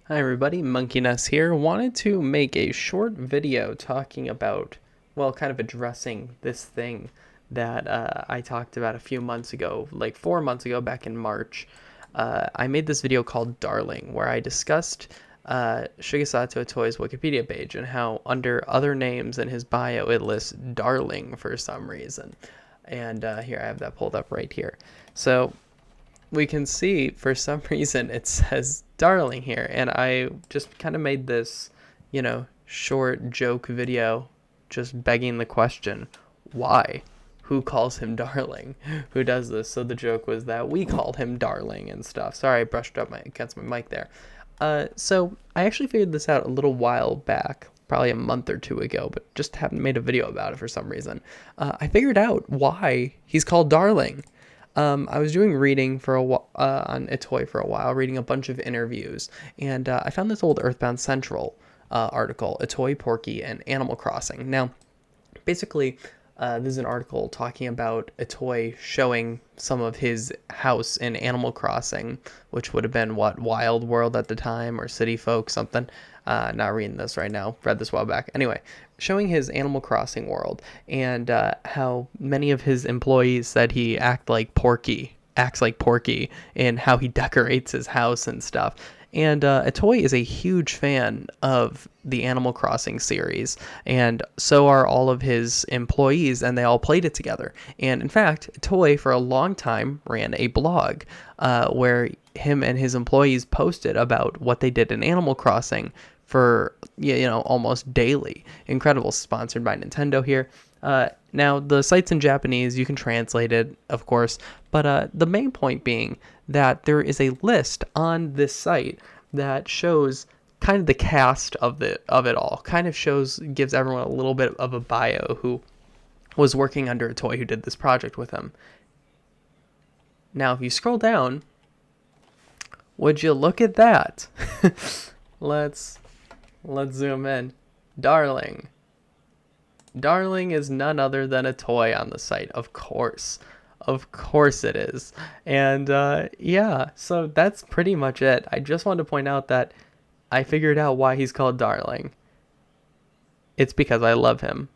Hi everybody, Monkeyness here. Wanted to make a short video talking about, well, kind of addressing this thing that I talked about a few months ago, like 4 months ago, back in March. I made this video called Darling, where I discussed Shigesato Itoi's Wikipedia page and how under other names in his bio it lists Darling for some reason. And here, I have that pulled up right here. So we can see for some reason it says darling here, and I just kind of made this, short joke video just begging the question, why? Who calls him darling? Who does this? So the joke was that we called him darling and stuff. Sorry, I brushed up against my mic there. So I actually figured this out a little while back, probably a month or two ago, but just haven't made a video about it for some reason. I figured out why he's called darling. I was doing reading for on Itoi for a while, reading a bunch of interviews, and I found this old Earthbound Central article, Itoi, Porky, and Animal Crossing. Now, basically, this is an article talking about Itoi showing some of his house in Animal Crossing, which would have been, Wild World at the time, or City Folk, something. Not reading this right now, read this a while back. Anyway, showing his Animal Crossing world, and how many of his employees said he acts like Porky, and how he decorates his house and stuff. And Itoi is a huge fan of the Animal Crossing series, and so are all of his employees, and they all played it together. And in fact, Itoi for a long time ran a blog where him and his employees posted about what they did in Animal Crossing for almost daily. Incredible. Sponsored by Nintendo here. Now the site's in Japanese, you can translate it, of course, but the main point being that there is a list on this site that shows kind of the cast of it all. Kind of gives everyone a little bit of a bio who was working under Itoi, who did this project with him. Now, if you scroll down, would you look at that? Let's zoom in. Darling. Darling is none other than Itoi on the site, of course. Of course it is. And yeah, so that's pretty much it. I just wanted to point out that I figured out why he's called Darling. It's because I love him.